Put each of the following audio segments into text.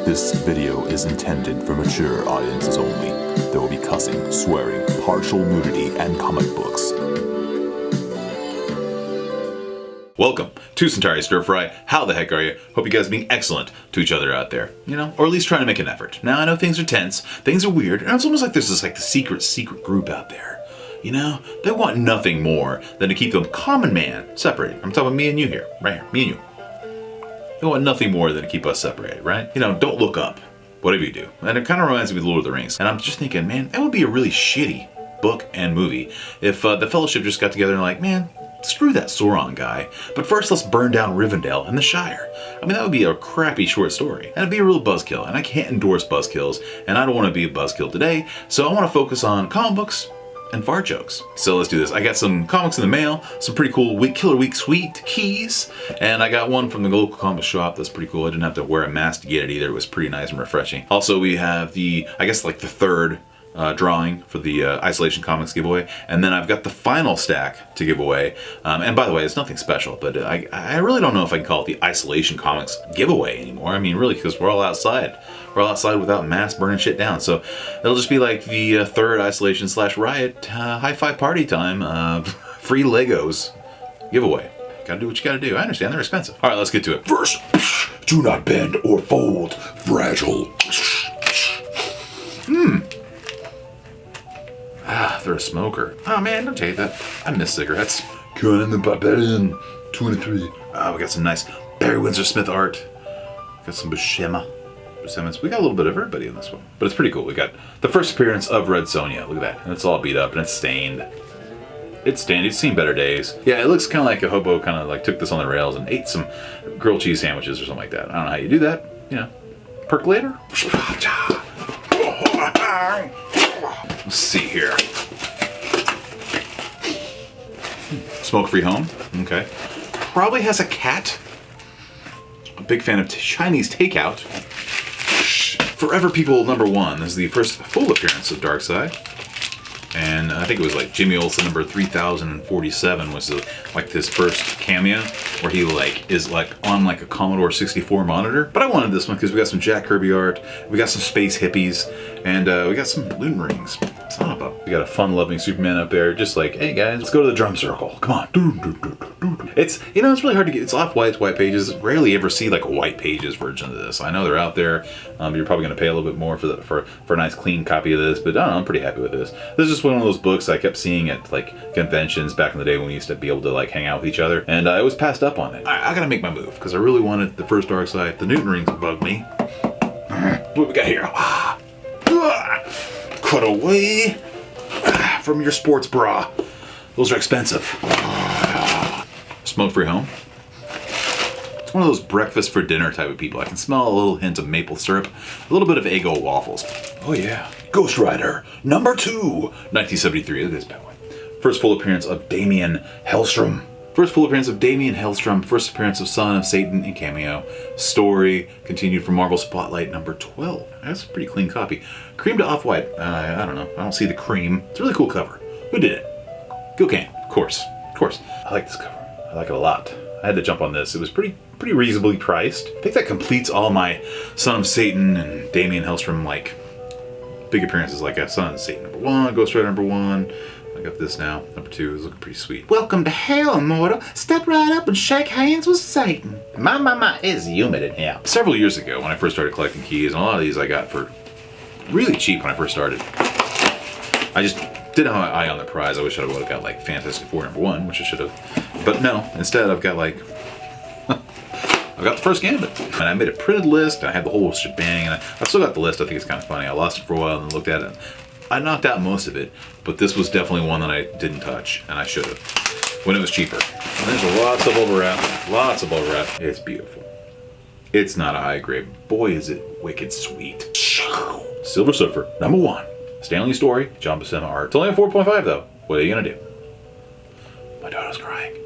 This video is intended for mature audiences only. There will be cussing, swearing, partial nudity, and comic books. Welcome to Centauri Stir Fry. How the heck are you? Hope you guys are being excellent to each other out there. Or at least trying to make an effort. Now, I know things are tense, things are weird, and it's almost like there's this the secret group out there. They want nothing more than to keep the common man separated. I'm talking about me and you here, right here, me and you. They want nothing more than to keep us separated, right? Don't look up, whatever you do. And it kind of reminds me of Lord of the Rings. And I'm just thinking, man, that would be a really shitty book and movie if the Fellowship just got together and like, man, screw that Sauron guy. But first, let's burn down Rivendell and the Shire. That would be a crappy short story. And it'd be a real buzzkill. And I can't endorse buzzkills. And I don't want to be a buzzkill today. So I want to focus on comic books and fart jokes. So let's do this. I got some comics in the mail, some pretty cool Killer Week Sweet keys, and I got one from the local comic shop that's pretty cool. I didn't have to wear a mask to get it either. It was pretty nice and refreshing. Also, we have the third drawing for the Isolation Comics giveaway, and then I've got the final stack to give away. And by the way, it's nothing special, but I really don't know if I can call it the Isolation Comics giveaway anymore. Really, because we're all outside. We're all outside without masks, burning shit down. So it'll just be like the third Isolation / Riot high five party time free Legos giveaway. Gotta do what you gotta do. I understand they're expensive. All right, let's get to it. First, do not bend or fold. Fragile. They're a smoker. Oh man, don't take that. I miss cigarettes. Conan the Barbarian, 23. We got some nice Barry Windsor Smith art. Got some Buscema. We got a little bit of everybody in this one. But it's pretty cool. We got the first appearance of Red Sonja. Look at that. And it's all beat up and it's stained. It's stained. It's seen better days. Yeah, it looks kind of like a hobo took this on the rails and ate some grilled cheese sandwiches or something like that. I don't know how you do that. Percolator? Let's see here. Smoke-free home. Okay. Probably has a cat. A big fan of Chinese takeout. Forever People #1. This is the first full appearance of Darkseid. And I think it was Jimmy Olsen number 3047 was this first cameo where he is on a Commodore 64 monitor. But I wanted this one because we got some Jack Kirby art, we got some space hippies, and we got some balloon rings. Son of a... We got a fun-loving Superman up there, just hey guys, let's go to the drum circle. Come on. It's it's really hard to get. It's off-white, white pages. Rarely ever see a white pages version of this. I know they're out there. You're probably going to pay a little bit more for a nice clean copy of this, but I don't know, I'm pretty happy with this. This is just one of those books I kept seeing at conventions back in the day when we used to be able to hang out with each other, and I was passed up on it. I gotta make my move because I really wanted the first Darkseid. The Newton rings bug me. What we got here? Cut away from your sports bra. Those are expensive. Smoke-free home. It's one of those breakfast for dinner type of people. I can smell a little hint of maple syrup, a little bit of Eggo waffles. Oh yeah. Ghost Rider #2, 1973. Look at this bad boy. First full appearance of Damien Hellstrom. First appearance of Son of Satan in cameo. Story continued for Marvel Spotlight #12. That's a pretty clean copy. Cream to off-white. I don't know. I don't see the cream. It's a really cool cover. Who did it? Gil Kane. Of course. I like this cover. I like it a lot. I had to jump on this. It was pretty reasonably priced. I think that completes all my Son of Satan and Damien Hellstrom big appearances, Son of Satan #1, Ghost Rider #1. I got this now. #2 is looking pretty sweet. Welcome to hell, mortal. Step right up and shake hands with Satan. My, it's humid in here. Several years ago, when I first started collecting keys, and a lot of these I got for really cheap when I first started. I just didn't have my eye on the prize. I wish I would have got Fantastic Four #1, which I should have. But no, instead I've got I've got the first Gambit. And I made a printed list, and I had the whole shebang, and I still got the list. I think it's kind of funny. I lost it for a while and then looked at it. I knocked out most of it, but this was definitely one that I didn't touch, and I should have, when it was cheaper. And there's lots of overwrap. It's beautiful. It's not a high grade. Boy, is it wicked sweet. Silver Surfer #1. Stanley Story, John Buscema art. It's only a 4.5 though. What are you gonna do? My daughter's crying.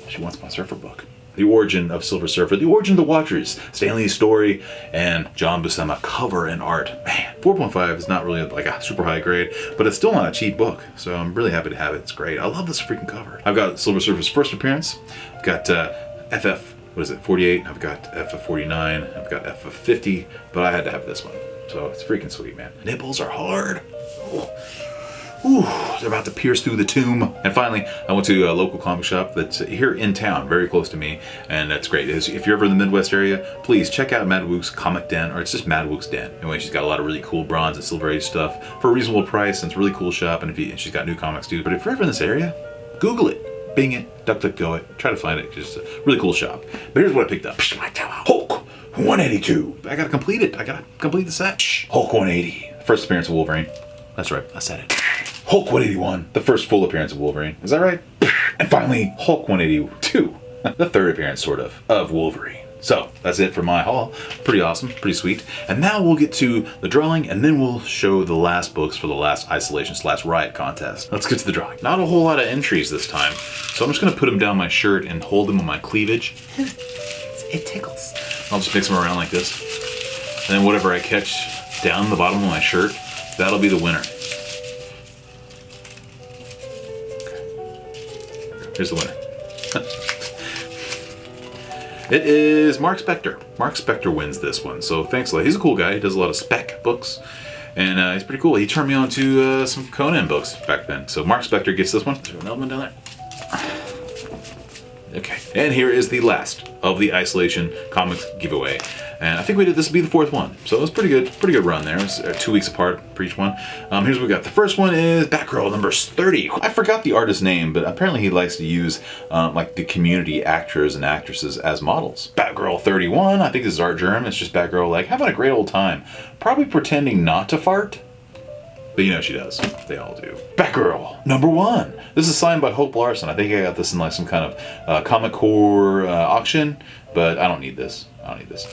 She wants my Surfer book. The origin of Silver Surfer, the origin of the Watchers, Stanley's Story, and John Buscema cover and art. Man, 4.5 is not really a super high grade, but it's still not a cheap book, so I'm really happy to have it. It's great. I love this freaking cover. I've got Silver Surfer's first appearance. I've got FF what is it, 48. I've got F of 49. I've got F of 50, but I had to have this one. So it's freaking sweet, man. Nipples are hard. Oh. Ooh, they're about to pierce through the tomb. And finally, I went to a local comic shop that's here in town, very close to me, and that's great. If you're ever in the Midwest area, please check out Mad Wook's Comic Den, or it's just Mad Wook's Den. Anyway, she's got a lot of really cool bronze and silver age stuff for a reasonable price, and it's a really cool shop, and she's got new comics too. But if you're ever in this area, Google it, Bing it, DuckDuckGo it, try to find it. It's just a really cool shop. But here's what I picked up. Hulk 182. I gotta complete it. I gotta complete the set. Hulk 180. First appearance of Wolverine. That's right, I said it. Hulk 181, the first full appearance of Wolverine. Is that right? And finally, Hulk 182, the third appearance, sort of Wolverine. So, that's it for my haul. Pretty awesome, pretty sweet. And now we'll get to the drawing, and then we'll show the last books for the last Isolation/Riot contest. Let's get to the drawing. Not a whole lot of entries this time, so I'm just gonna put them down my shirt and hold them on my cleavage. It tickles. I'll just mix them around like this. And then whatever I catch down the bottom of my shirt, that'll be the winner. Here's the winner. It is Mark Spector. Mark Spector wins this one, so thanks a lot. He's a cool guy. He does a lot of spec books, and he's pretty cool. He turned me on to some Conan books back then. So Mark Spector gets this one. There's an element down there. Okay, and here is the last of the Isolation Comics giveaway. And I think this will be the fourth one. So it was pretty good run there. It was 2 weeks apart for each one. Here's what we got. The first one is Batgirl number 30. I forgot the artist's name, but apparently he likes to use like the community actors and actresses as models. Batgirl 31, I think this is Art Germ. It's just Batgirl like having a great old time. Probably pretending not to fart. But you know she does. They all do. Batgirl number 1. This is signed by Hope Larson. I think I got this in like some kind of Comic Core auction, but I don't need this.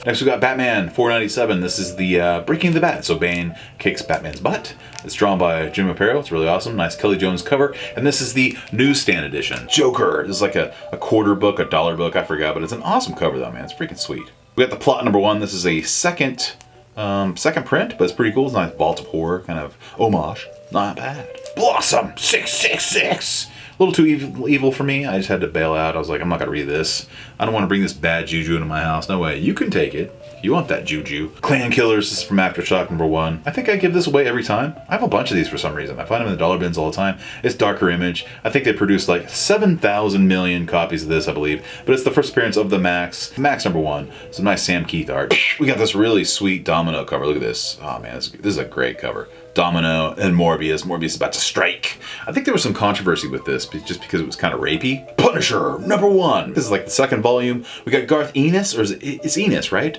Next we got Batman 497. This is the Breaking the Bat. So Bane kicks Batman's butt. It's drawn by Jim Aparo. It's really awesome. Nice Kelly Jones cover. And this is the newsstand edition. Joker. This is like a quarter book, a dollar book. I forgot, but it's an awesome cover though, man. It's freaking sweet. We got the plot number 1. This is a second print, but it's pretty cool. It's a nice Vault of Horror kind of homage. Not bad. Blossom 666. A little too evil for me. I just had to bail out. I was like, I'm not gonna read this. I don't want to bring this bad juju into my house. No way. You can take it. You want that juju. Clan Killers. This is from Aftershock number 1. I think I give this away every time. I have a bunch of these for some reason. I find them in the dollar bins all the time. It's Darker Image. I think they produced like 7,000 million copies of this, I believe. But it's the first appearance of the Max. Max number 1. Some nice Sam Keith art. We got this really sweet Domino cover. Look at this. Oh man, this is a great cover. Domino and Morbius. Morbius is about to strike. I think there was some controversy with this just because it was kind of rapey. Punisher number 1. This is like the second volume. We got Garth Ennis, or it's Ennis, right?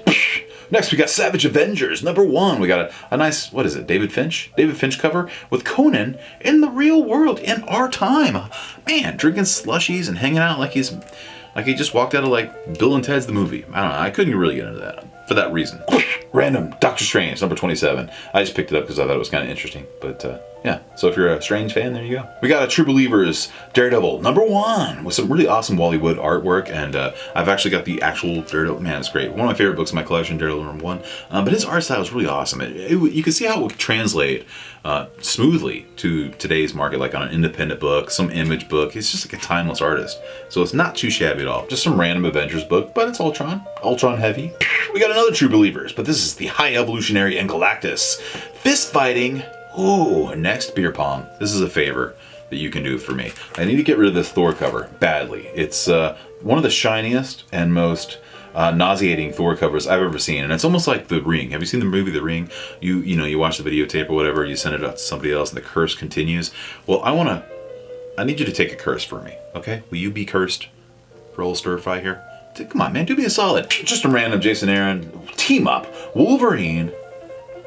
Next we got Savage Avengers number 1. We got a nice, what is it, David Finch cover with Conan in the real world in our time. Man, drinking slushies and hanging out like he just walked out of like Bill and Ted's the movie. I don't know. I couldn't really get into that for that reason. Random Doctor Strange number 27. I just picked it up because I thought it was kind of interesting. But yeah, so if you're a Strange fan, there you go. We got a True Believers Daredevil number 1 with some really awesome Wally Wood artwork, and I've actually got the actual Daredevil. Man, it's great. One of my favorite books in my collection, Daredevil number 1. But his art style is really awesome. You can see how it would translate smoothly to today's market, like on an independent book, some image book. He's just like a timeless artist. So it's not too shabby at all. Just some random Avengers book, but it's Ultron heavy. We got another True Believers, but this is the High Evolutionary and Galactus. Fist fighting. Ooh, next beer pong. This is a favor that you can do for me. I need to get rid of this Thor cover badly. It's one of the shiniest and most nauseating Thor covers I've ever seen, and it's almost like The Ring. Have you seen the movie The Ring? You watch the videotape or whatever, you send it out to somebody else, and the curse continues. Well, I need you to take a curse for me, okay? Will you be cursed for old stir fry here? Come on, man, do me a solid. Just a random Jason Aaron team up, Wolverine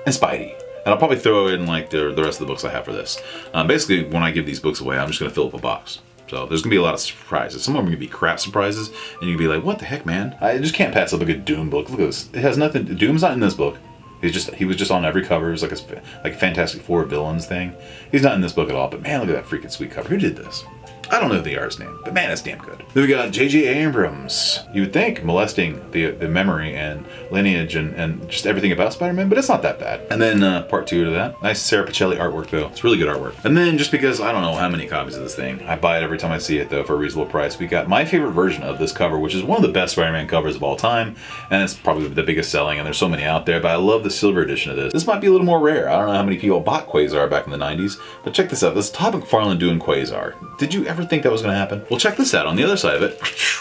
and Spidey. And I'll probably throw in like the rest of the books I have for this. Basically, when I give these books away, I'm just going to fill up a box. So there's going to be a lot of surprises. Some of them are going to be crap surprises, and you're going to be like, what the heck, man? I just can't pass up a good Doom book. Look at this. It has nothing. Doom's not in this book. He was just on every cover. It was like a Fantastic Four villains thing. He's not in this book at all, but man, look at that freaking sweet cover. Who did this? I don't know the artist's name, but man, it's damn good. Then we got J.J. Abrams. You would think molesting the memory and lineage and just everything about Spider-Man, but it's not that bad. And then part 2 to that. Nice Sarah Pacelli artwork, though. It's really good artwork. And then just because I don't know how many copies of this thing, I buy it every time I see it, though, for a reasonable price. We got my favorite version of this cover, which is one of the best Spider-Man covers of all time, and it's probably the biggest selling, and there's so many out there, but I love the silver edition of this. This might be a little more rare. I don't know how many people bought Quasar back in the 90s, but check this out. This is Todd McFarlane doing Quasar. Did you ever think that was going to happen? Well, check this out. On the other side of it,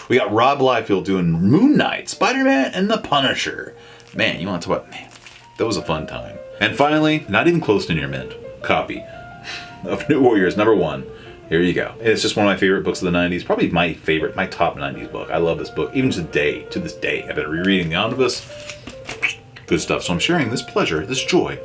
we got Rob Liefeld doing Moon Knight, Spider-Man, and the Punisher. Man, you want to talk about... Man, that was a fun time. And finally, not even close to near mint, copy of New Warriors #1. Here you go. It's just one of my favorite books of the 90s. Probably my favorite, my top 90s book. I love this book. Even to this day. I've been rereading the omnibus. Good stuff. So I'm sharing this pleasure, this joy,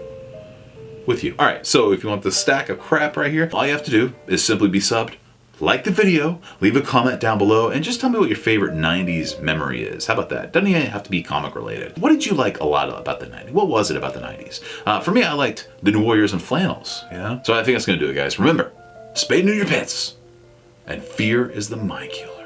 with you. Alright, so if you want the stack of crap right here, all you have to do is simply be subbed, like the video, leave a comment down below, and just tell me what your favorite 90s memory is. How about that? Doesn't even have to be comic related. What did you like a lot about the 90s? What was it about the 90s? For me, I liked the New Warriors and flannels, you know? So I think that's going to do it, guys. Remember, spay neuter your pets, and fear is the mind killer.